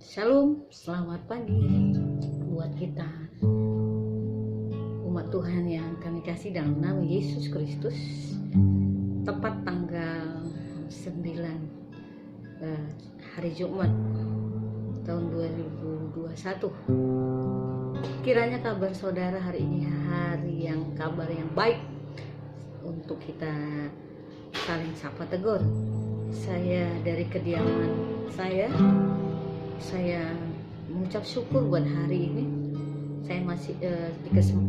Shalom, selamat pagi buat kita umat Tuhan yang kami kasih dalam nama Yesus Kristus. Tepat tanggal 9 hari Jumat tahun 2021. Kiranya kabar saudara hari ini kabar yang baik untuk kita saling sapa tegur. Saya dari kediaman saya mengucap syukur buat hari ini. Saya masih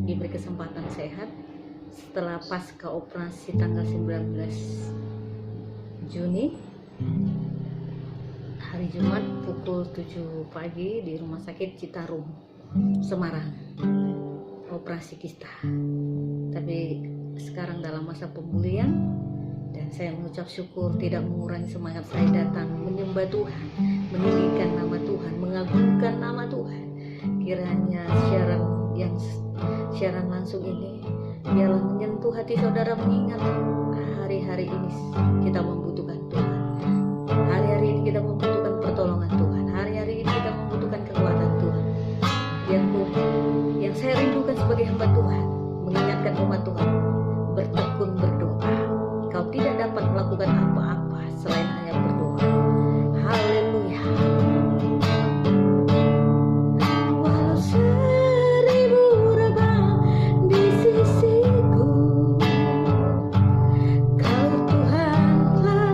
diberi kesempatan sehat setelah pasca operasi tanggal 19 Juni, hari Jumat pukul 7 pagi di Rumah Sakit Citarum, Semarang, operasi kista. Tapi sekarang dalam masa pemulihan, dan saya mengucap syukur tidak mengurangi semangat saya datang menyembah Tuhan, meninggikan nama Tuhan, mengagungkan nama Tuhan. Kiranya siaran langsung ini biarlah menyentuh hati saudara, mengingat hari-hari ini kita membutuhkan Tuhan. Hari-hari ini kita membutuhkan pertolongan Tuhan. Hari-hari ini kita membutuhkan kekuatan Tuhan. Yang saya rindukan sebagai hamba Tuhan, mengingatkan umat Tuhan bertekun berdoa. Kau tidak dapat melakukan apa-apa selain hanya berdoa. Haleluya. Walau 1000 rebah di sisiku, Kau Tuhanlah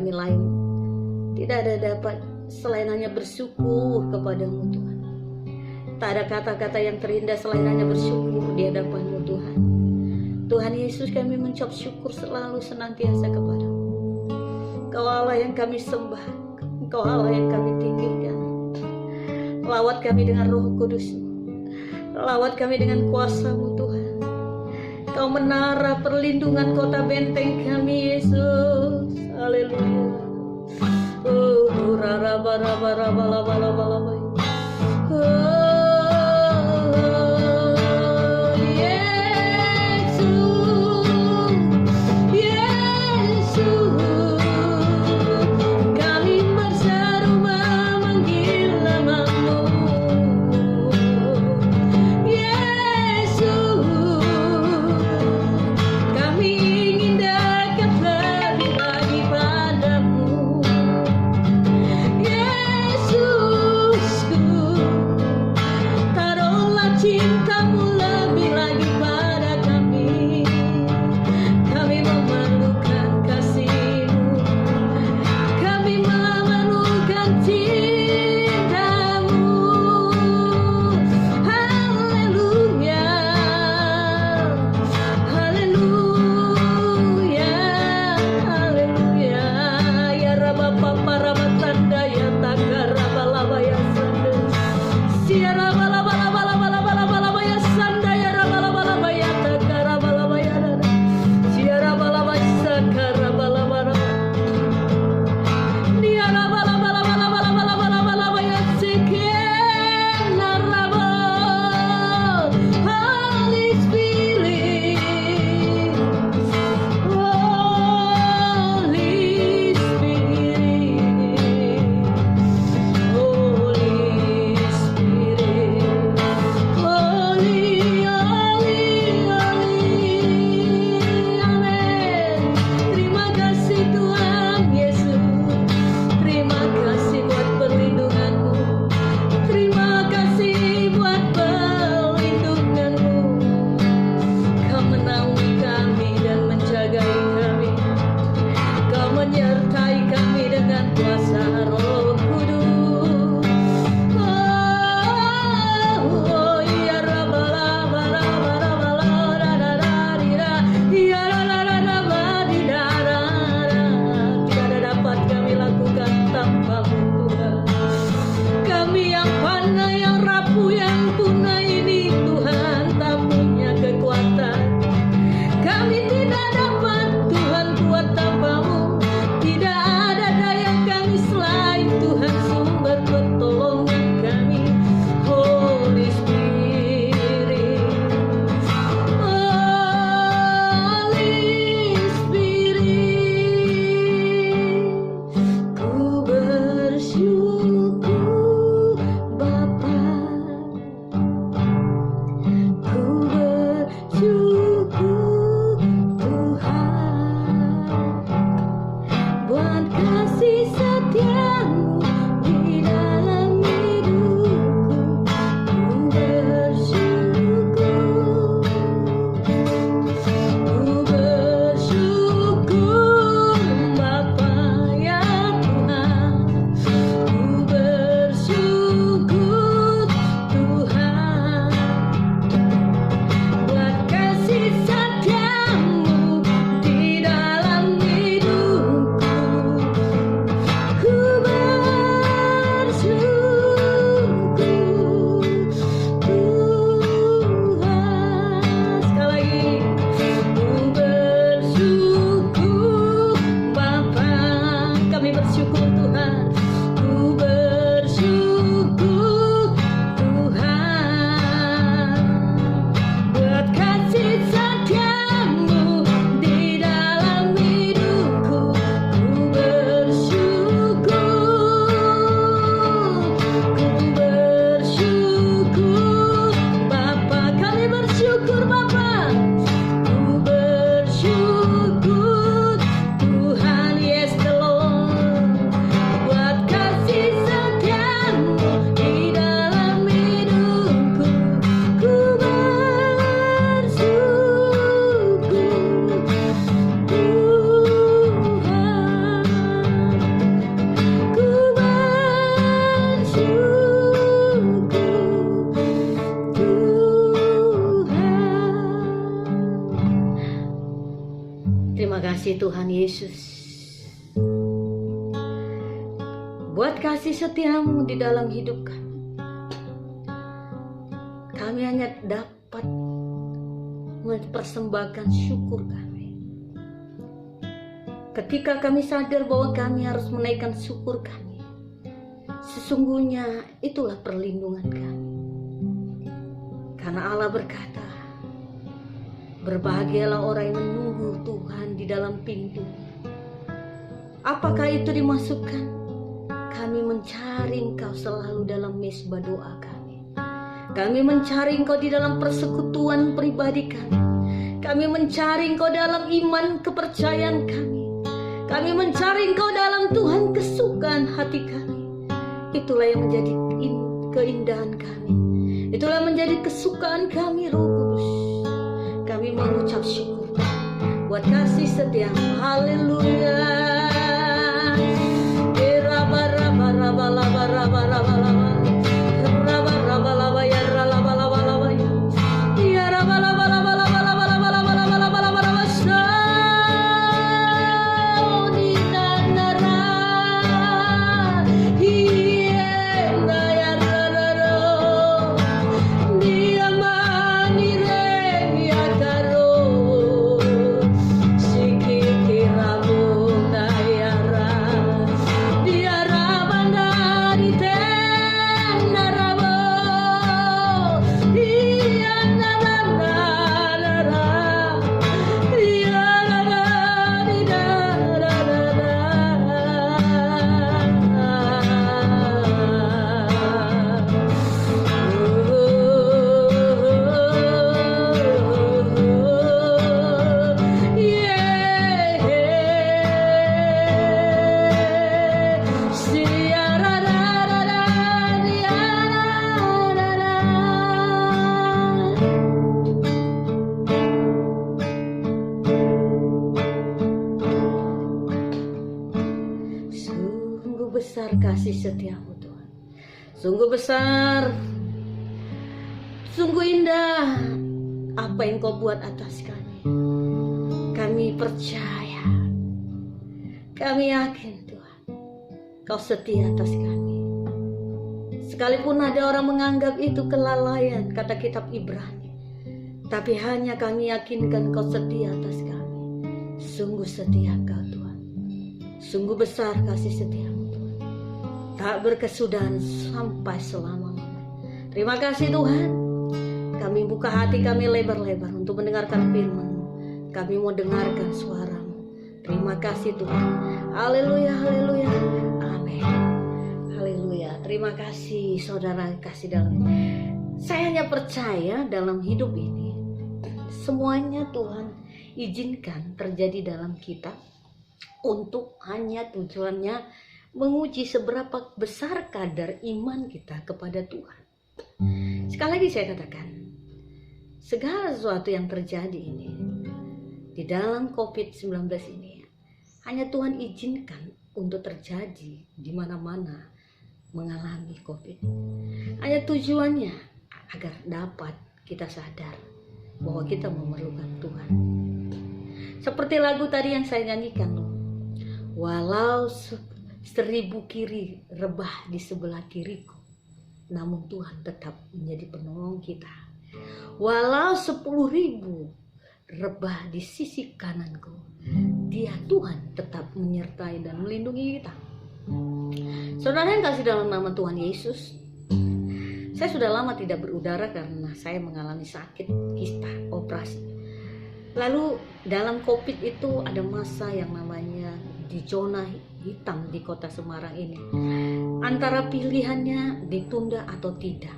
kami lain. Tidak ada dapat selain hanya bersyukur kepadamu Tuhan. Tak ada kata-kata yang terindah selain hanya bersyukur di hadapan-Mu Tuhan. Tuhan Yesus, kami mengucap syukur selalu senantiasa kepadamu. Engkau Allah yang kami sembah, Engkau Allah yang kami tinggikan. Lawat kami dengan Roh Kudus-Mu, lawat kami dengan kuasa-Mu Tuhan. Kau menara perlindungan kota benteng kami Yesus. Haleluya. Oh, raba raba raba laba laba laba. kasih Tuhan Yesus, buat kasih setiamu di dalam hidup kami. Kami hanya dapat mempersembahkan syukur kami. Ketika kami sadar bahwa kami harus menaikkan syukur kami, sesungguhnya itulah perlindungan kami. Karena Allah berkata, berbahagialah orang yang menunggu Tuhan di dalam pintu. Apakah itu dimasukkan? Kami mencari Engkau selalu dalam mesbah doa kami. Kami mencari Engkau di dalam persekutuan pribadi kami. Kami mencari Engkau dalam iman kepercayaan kami. Kami mencari Engkau dalam Tuhan kesukaan hati kami. Itulah yang menjadi keindahan kami. Itulah yang menjadi kesukaan kami, Roh Kudus. Kami mengucap syukur buat kasih setiamu. Haleluya. Besar kasih setiamu Tuhan, sungguh besar, sungguh indah apa yang Kau buat atas kami. Kami percaya, kami yakin Tuhan, Kau setia atas kami. Sekalipun ada orang menganggap itu kelalaian, kata kitab Ibrani, tapi hanya kami yakinkan Kau setia atas kami. Sungguh setia Kau Tuhan, sungguh besar kasih setiamu, tak berkesudahan sampai selama-lamanya. Terima kasih Tuhan. Kami buka hati kami lebar-lebar untuk mendengarkan firman-Mu. Kami mau dengarkan suara-Mu. Terima kasih Tuhan. Haleluya, haleluya, amin. Haleluya. Terima kasih saudara kasih dalam. Saya hanya percaya dalam hidup ini semuanya Tuhan izinkan terjadi dalam kita untuk hanya tujuannya menguji seberapa besar kadar iman kita kepada Tuhan. Sekali lagi saya katakan, segala sesuatu yang terjadi ini di dalam COVID-19 ini hanya Tuhan izinkan untuk terjadi di mana-mana mengalami COVID. Hanya tujuannya agar dapat kita sadar bahwa kita memerlukan Tuhan. Seperti lagu tadi yang saya nyanyikan, walau 1000 kiri rebah di sebelah kiriku, namun Tuhan tetap menjadi penolong kita. Walau 10.000 rebah di sisi kananku, Dia Tuhan tetap menyertai dan melindungi kita. Saudara yang kasih dalam nama Tuhan Yesus, saya sudah lama tidak berudara karena saya mengalami sakit kista, operasi. Lalu dalam COVID itu ada masa yang namanya di zona hitam di kota Semarang ini. Antara pilihannya ditunda atau tidak.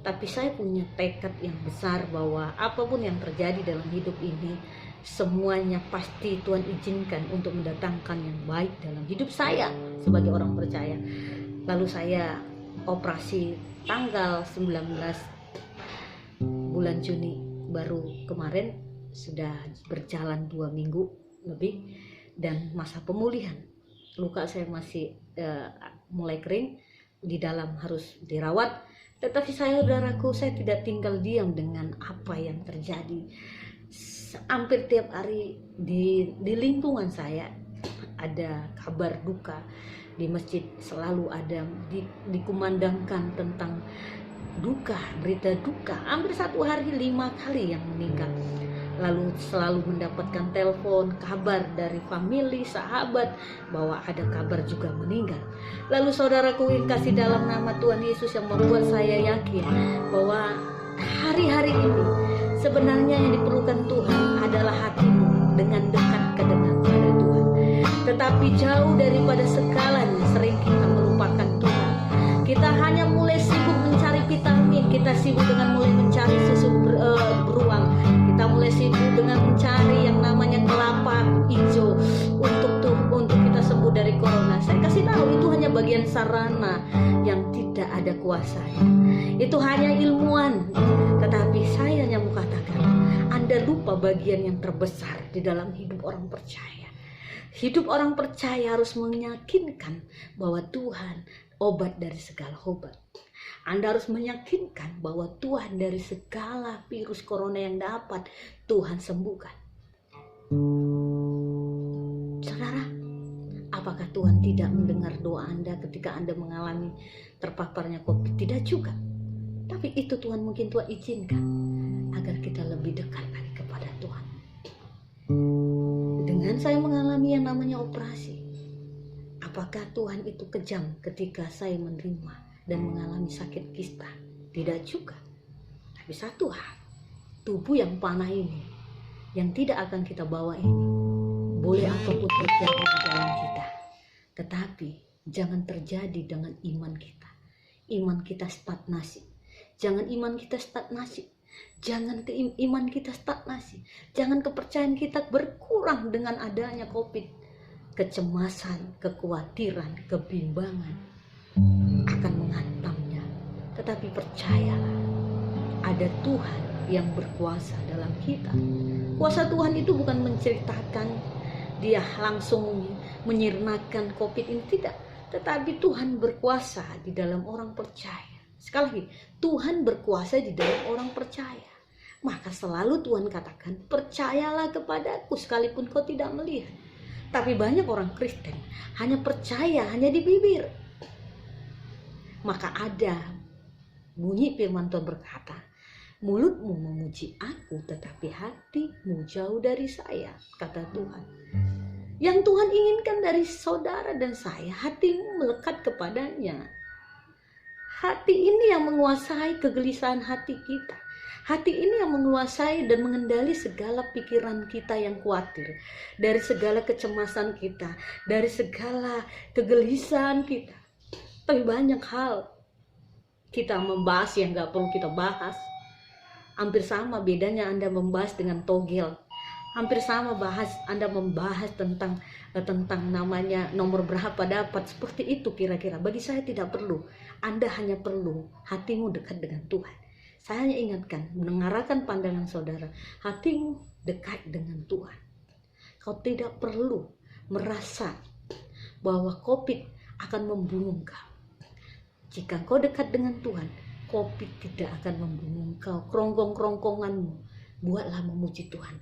Tapi saya punya tekad yang besar bahwa apapun yang terjadi dalam hidup ini, semuanya pasti Tuhan izinkan untuk mendatangkan yang baik dalam hidup saya sebagai orang percaya. Lalu saya operasi tanggal 19 bulan Juni, baru kemarin sudah berjalan 2 minggu lebih, dan masa pemulihan. Luka saya masih mulai kering, di dalam harus dirawat. Tetapi saudaraku, saya tidak tinggal diam dengan apa yang terjadi. hampir tiap hari di lingkungan saya ada kabar duka. Di masjid selalu ada dikumandangkan tentang duka, berita duka. Hampir satu hari 5 kali yang meninggal. Lalu selalu mendapatkan telepon, kabar dari famili, sahabat bahwa ada kabar juga meninggal. Lalu saudaraku yang kasih dalam nama Tuhan Yesus, yang membuat saya yakin bahwa hari-hari ini sebenarnya yang diperlukan Tuhan adalah hatimu dengan dekat kepada Tuhan. Tetapi jauh daripada segalanya sering kita melupakan Tuhan. Kita hanya mulai sibuk mencari vitamin, kita sibuk dengan mulai mencari susu beruang, kita mulai sibuk dengan mencari yang namanya kelapa hijau untuk kita sembuh dari corona. Saya kasih tahu itu hanya bagian sarana yang tidak ada kuasanya. Itu hanya ilmuwan. Tetapi saya yang mau katakan, Anda lupa bagian yang terbesar di dalam hidup orang percaya. Hidup orang percaya harus meyakinkan bahwa Tuhan obat dari segala obat. Anda harus meyakinkan bahwa Tuhan dari segala virus corona yang dapat Tuhan sembuhkan. Saudara, apakah Tuhan tidak mendengar doa Anda ketika Anda mengalami terpaparnya COVID? Tidak juga. Tapi itu Tuhan izinkan agar kita lebih dekat lagi kepada Tuhan. Dengan saya mengalami yang namanya operasi, apakah Tuhan itu kejam ketika saya menerima dan mengalami sakit kista? Tidak juga. Tapi satu hal, tubuh yang panah ini, yang tidak akan kita bawa ini, boleh apapun terjadi di dalam kita, tetapi jangan terjadi dengan iman kita. Iman kita stagnasi. Jangan iman kita stagnasi. Jangan iman kita stagnasi. Jangan kepercayaan kita berkurang dengan adanya COVID. Kecemasan, kekhawatiran, kebimbangan akan menghantamnya. Tetapi percayalah, ada Tuhan yang berkuasa dalam kita. Kuasa Tuhan itu bukan menceritakan dia langsung menyirnakan COVID ini, tidak. Tetapi Tuhan berkuasa di dalam orang percaya. Sekali lagi, Tuhan berkuasa di dalam orang percaya. Maka selalu Tuhan katakan, percayalah kepadaku sekalipun kau tidak melihat. Tapi banyak orang Kristen hanya percaya, hanya di bibir. Maka ada bunyi firman Tuhan berkata, mulutmu memuji aku, tetapi hatimu jauh dari saya, kata Tuhan. Yang Tuhan inginkan dari saudara dan saya, hatimu melekat kepadanya. Hati ini yang menguasai kegelisahan hati kita. Hati ini yang menguasai dan mengendali segala pikiran kita yang khawatir, dari segala kecemasan kita, dari segala kegelisahan kita. Tapi banyak hal kita membahas yang gak perlu kita bahas. Hampir sama bedanya Anda membahas dengan togel. Hampir sama Anda membahas tentang namanya nomor berapa dapat, seperti itu kira-kira. Bagi saya tidak perlu. Anda hanya perlu hatimu dekat dengan Tuhan. Saya hanya ingatkan, mendengarkan pandangan saudara, hatimu dekat dengan Tuhan. Kau tidak perlu merasa bahwa COVID akan membunuh kau. Jika kau dekat dengan Tuhan, COVID tidak akan membunuh kau. Kerongkong-kerongkonganmu, buatlah memuji Tuhan.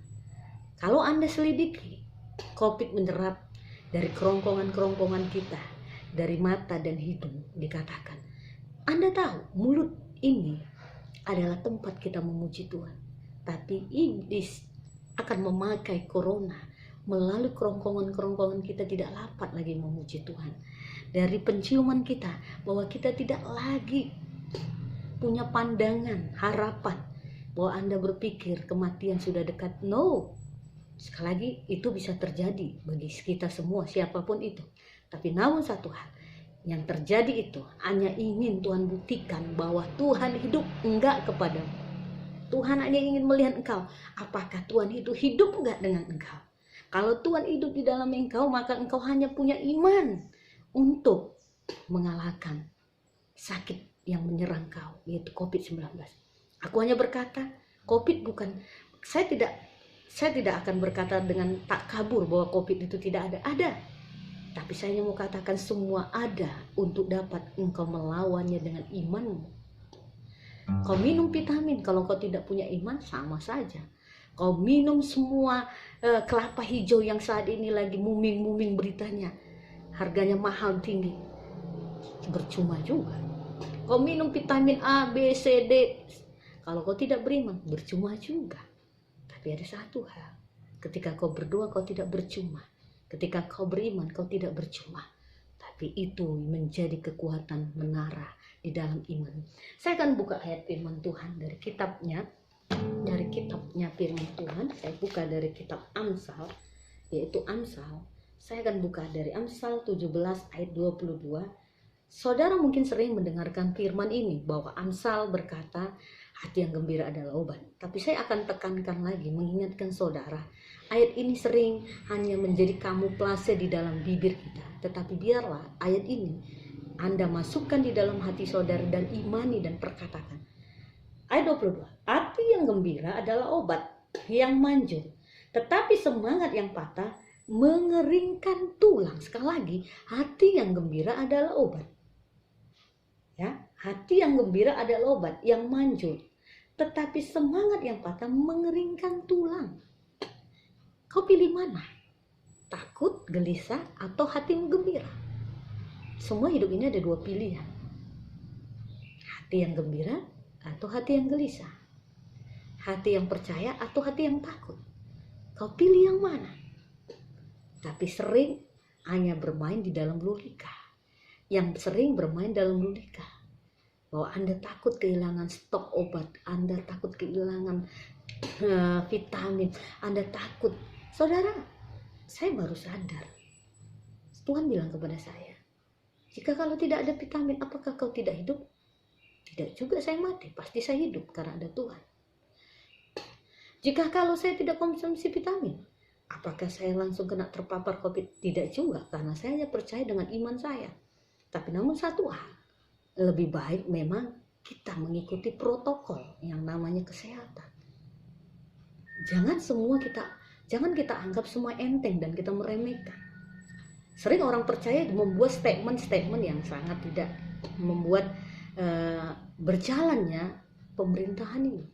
Kalau Anda selidiki, COVID menyerap dari kerongkongan-kerongkongan kita, dari mata dan hidung dikatakan. Anda tahu, mulut ini adalah tempat kita memuji Tuhan. Tapi iblis akan memakai corona melalui kerongkongan-kerongkongan kita, tidak dapat lagi memuji Tuhan. Dari penciuman kita, bahwa kita tidak lagi punya pandangan, harapan, bahwa Anda berpikir kematian sudah dekat. No. Sekali lagi, itu bisa terjadi bagi kita semua, siapapun itu. Tapi namun satu hal, yang terjadi itu hanya ingin Tuhan buktikan bahwa Tuhan hidup enggak kepadamu. Tuhan hanya ingin melihat engkau, apakah Tuhan itu hidup enggak dengan engkau. Kalau Tuhan hidup di dalam engkau, maka engkau hanya punya iman untuk mengalahkan sakit yang menyerang kau, yaitu COVID-19. Aku hanya berkata, COVID bukan, saya tidak akan berkata dengan tak kabur bahwa COVID itu tidak ada. Ada. Tapi saya mau katakan semua ada untuk dapat engkau melawannya dengan imanmu. Kau minum vitamin, kalau kau tidak punya iman sama saja. kau minum semua kelapa hijau yang saat ini lagi muming-muming beritanya, harganya mahal tinggi, percuma juga. Kau minum vitamin A, B, C, D, kalau kau tidak beriman, percuma juga. Tapi ada satu hal, ketika kau berdoa kau tidak percuma, ketika kau beriman kau tidak percuma. Tapi itu menjadi kekuatan menara di dalam iman. Saya akan buka ayat firman Tuhan dari kitabnya firman Tuhan. Saya buka dari kitab Amsal, yaitu Amsal. Saya akan buka dari Amsal 17 ayat 22. Saudara mungkin sering mendengarkan firman ini, bahwa Amsal berkata hati yang gembira adalah obat. Tapi saya akan tekankan lagi, mengingatkan saudara, ayat ini sering hanya menjadi kamuflase di dalam bibir kita. Tetapi biarlah ayat ini Anda masukkan di dalam hati saudara dan imani dan perkatakan. Ayat 22, hati yang gembira adalah obat yang manjur, tetapi semangat yang patah mengeringkan tulang. Sekali lagi, hati yang gembira adalah obat. Ya, hati yang gembira adalah obat yang manjur, tetapi semangat yang patah mengeringkan tulang. Kau pilih mana? Takut, gelisah, atau hatimu gembira? Semua hidup ini ada dua pilihan. Hati yang gembira atau hati yang gelisah. Hati yang percaya atau hati yang takut. Kau pilih yang mana? Tapi sering hanya bermain di dalam logika. Yang sering bermain dalam logika. Bahwa Anda takut kehilangan stok obat. Anda takut kehilangan vitamin. Anda takut. Saudara, saya baru sadar. Tuhan bilang kepada saya, jika kalau tidak ada vitamin, apakah kau tidak hidup? Tidak juga, saya mati. Pasti saya hidup karena ada Tuhan. Jika kalau saya tidak konsumsi vitamin, apakah saya langsung kena terpapar COVID? Tidak juga, karena saya hanya percaya dengan iman saya. Tapi namun satu hal, lebih baik memang kita mengikuti protokol yang namanya kesehatan. Jangan kita anggap semua enteng dan kita meremehkan. Sering orang percaya membuat statement-statement yang sangat tidak membuat berjalannya pemerintahan ini.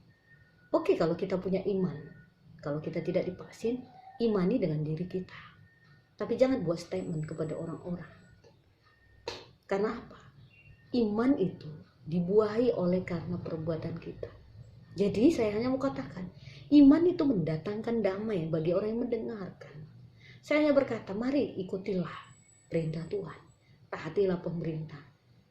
Oke, kalau kita punya iman, kalau kita tidak divaksin, imani dengan diri kita. Tapi jangan buat statement kepada orang-orang. Karena apa? Iman itu dibuahi oleh karena perbuatan kita. Jadi saya hanya mau katakan, iman itu mendatangkan damai bagi orang yang mendengarkan. Saya hanya berkata, mari ikutilah perintah Tuhan. Taatilah pemerintah.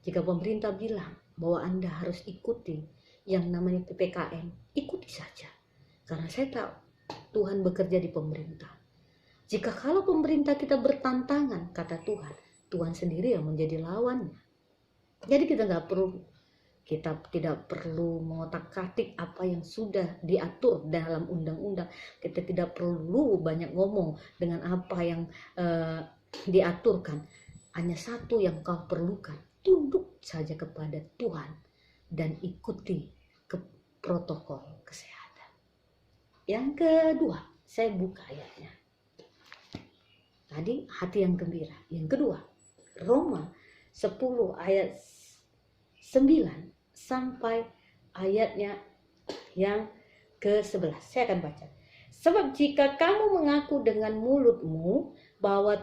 Jika pemerintah bilang bahwa Anda harus ikuti yang namanya PPKM, ikuti saja. Karena saya tahu Tuhan bekerja di pemerintah. Jika kalau pemerintah kita bertantangan, kata Tuhan, Tuhan sendiri yang menjadi lawannya. Jadi kita tidak perlu mengotak-atik apa yang sudah diatur dalam undang-undang. Kita tidak perlu banyak ngomong dengan apa yang diaturkan. Hanya satu yang kau perlukan, tunduk saja kepada Tuhan dan ikuti ke protokol kesehatan. Yang kedua, saya buka ayatnya. Tadi hati yang gembira. Yang kedua, Roma 10 ayat 9 sampai ayatnya yang ke-11. Saya akan baca. Sebab jika kamu mengaku dengan mulutmu bahwa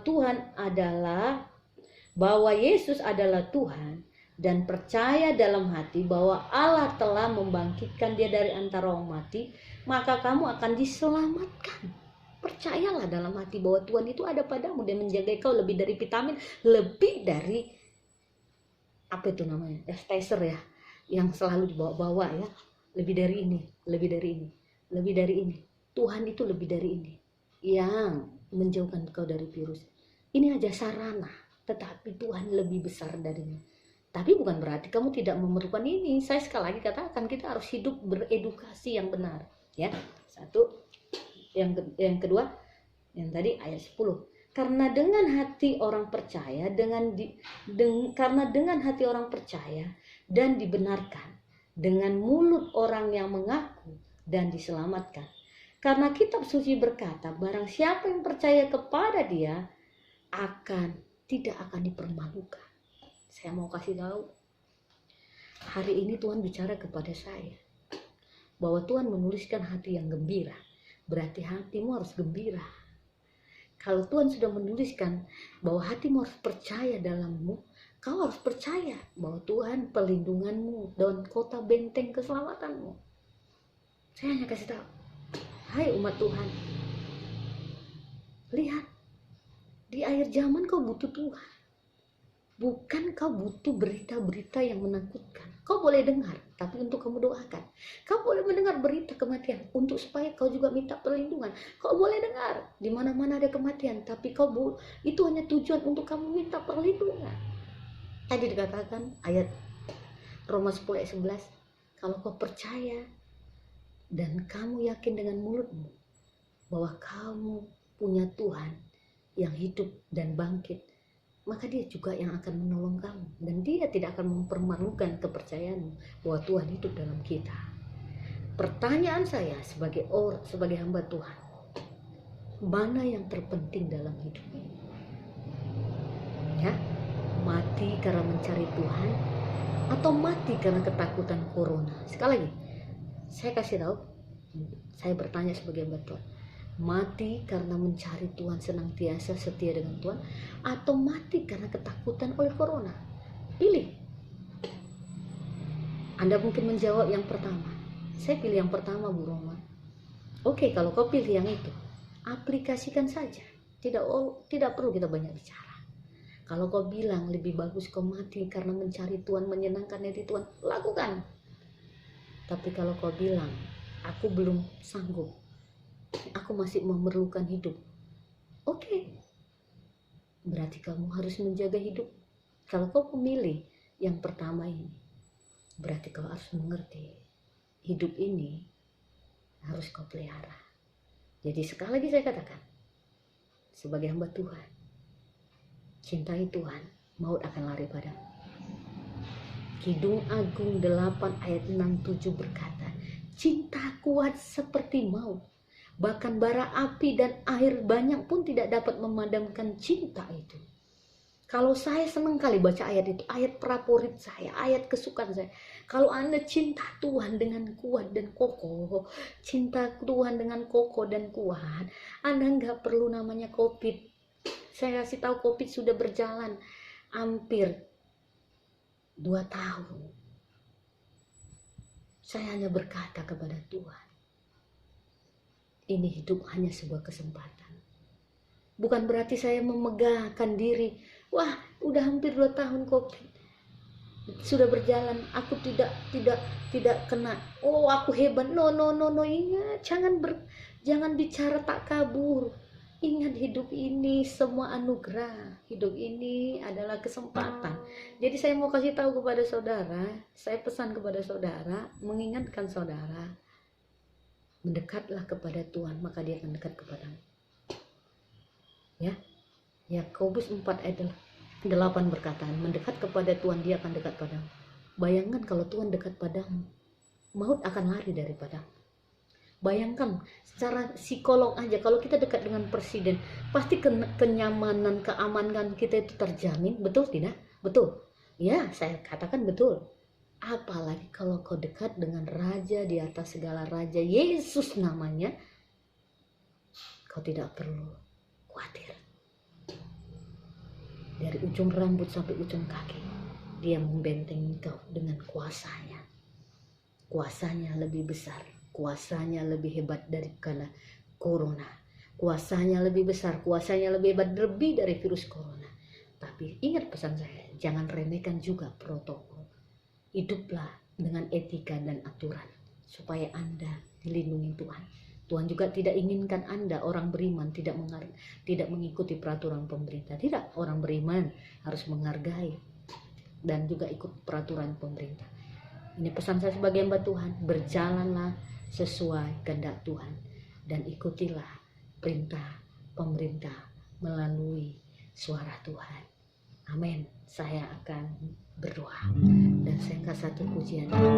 Yesus adalah Tuhan, dan percaya dalam hati bahwa Allah telah membangkitkan dia dari antara orang mati, maka kamu akan diselamatkan. Percayalah dalam hati bahwa Tuhan itu ada padamu dan menjaga kau lebih dari vitamin, lebih dari apa itu namanya, appetizer ya, yang selalu dibawa-bawa ya, lebih dari ini, lebih dari ini, lebih dari ini. Tuhan itu lebih dari ini, yang menjauhkan kau dari virus. Ini aja sarana, tetapi Tuhan lebih besar darinya. Tapi bukan berarti kamu tidak memerlukan ini. Saya sekali lagi katakan, kita harus hidup beredukasi yang benar, ya. Satu. Yang kedua, yang tadi ayat 10. Karena dengan hati orang percaya dan dibenarkan, dengan mulut orang yang mengaku dan diselamatkan. Karena kitab suci berkata, barang siapa yang percaya kepada dia tidak akan dipermalukan. Saya mau kasih tahu, hari ini Tuhan bicara kepada saya bahwa Tuhan menuliskan hati yang gembira. berarti hatimu harus gembira. Kalau Tuhan sudah menuliskan bahwa hatimu harus percaya dalammu, kau harus percaya bahwa Tuhan perlindunganmu dan kota benteng keselamatanmu. Saya hanya kasih tahu, hai umat Tuhan, lihat, di akhir zaman kau butuh Tuhan. Bukan kau butuh berita-berita yang menakutkan. Kau boleh dengar, tapi untuk kamu doakan. Kau boleh mendengar berita kematian untuk supaya kau juga minta perlindungan. Kau boleh dengar di mana-mana ada kematian, tapi itu hanya tujuan untuk kamu minta perlindungan. Tadi dikatakan ayat Roma 10 ayat 11, kalau kau percaya dan kamu yakin dengan mulutmu bahwa kamu punya Tuhan yang hidup dan bangkit, maka dia juga yang akan menolong kamu, dan dia tidak akan mempermalukan kepercayaanmu bahwa Tuhan hidup dalam kita. Pertanyaan saya sebagai hamba Tuhan, mana yang terpenting dalam hidup ini? Ya, mati karena mencari Tuhan atau mati karena ketakutan corona? Sekali lagi, saya kasih tahu, saya bertanya sebagai hamba Tuhan, mati karena mencari Tuhan, senantiasa setia dengan Tuhan, atau mati karena ketakutan oleh corona? Pilih. Anda mungkin menjawab yang pertama. Saya pilih yang pertama, Bu Roma. Oke, kalau kau pilih yang itu, aplikasikan saja. Tidak perlu kita banyak bicara. Kalau kau bilang lebih bagus kau mati karena mencari Tuhan, menyenangkan hati Tuhan, lakukan. Tapi kalau kau bilang, aku belum sanggup, aku masih memerlukan hidup, oke, berarti kamu harus menjaga hidup. Kalau kau memilih yang pertama ini, berarti kau harus mengerti hidup ini harus kau pelihara. Jadi sekali lagi saya katakan, sebagai hamba Tuhan, cintai Tuhan, maut akan lari padamu. Kidung Agung 8 ayat 6-7 berkata, cinta kuat seperti maut, bahkan bara api dan air banyak pun tidak dapat memadamkan cinta itu. Kalau saya senang kali baca ayat itu, ayat favorit saya, ayat kesukaan saya. Kalau Anda cinta Tuhan dengan kuat dan kokoh, cinta Tuhan dengan kokoh dan kuat, Anda nggak perlu namanya COVID. Saya kasih tahu, COVID sudah berjalan hampir 2 tahun. Saya hanya berkata kepada Tuhan, ini hidup hanya sebuah kesempatan. Bukan berarti saya memegahkan diri, wah udah hampir 2 tahun COVID sudah berjalan, aku tidak kena, oh aku hebat. No, ingat, jangan bicara tak kabur. Ingat, hidup ini semua anugerah, hidup ini adalah kesempatan. Jadi saya mau kasih tahu kepada saudara, saya pesan kepada saudara, mengingatkan saudara, mendekatlah kepada Tuhan, maka dia akan dekat kepadamu. Ya, Yakobus 4 ayat 8 berkata, mendekat kepada Tuhan, dia akan dekat padamu. Bayangkan kalau Tuhan dekat padamu, maut akan lari daripadamu. Bayangkan secara psikolog aja, kalau kita dekat dengan presiden, pasti kenyamanan, keamanan kita itu terjamin, betul tidak? Betul. Ya, saya katakan betul. Apalagi kalau kau dekat dengan raja di atas segala raja, Yesus namanya, kau tidak perlu khawatir. Dari ujung rambut sampai ujung kaki, dia membentengi kau dengan kuasanya. Kuasanya lebih besar, kuasanya lebih hebat daripada corona. Kuasanya lebih besar, kuasanya lebih hebat, lebih dari virus corona. Tapi ingat pesan saya, jangan remehkan juga protokol. Hiduplah dengan etika dan aturan supaya Anda dilindungi Tuhan. Tuhan juga tidak inginkan Anda orang beriman tidak mengikuti peraturan pemerintah. Tidak, orang beriman harus menghargai dan juga ikut peraturan pemerintah. Ini pesan saya sebagai hamba Tuhan, berjalanlah sesuai kehendak Tuhan dan ikutilah perintah pemerintah melalui suara Tuhan. Amin. Saya akan berdoa dan saya angkat satu pujian.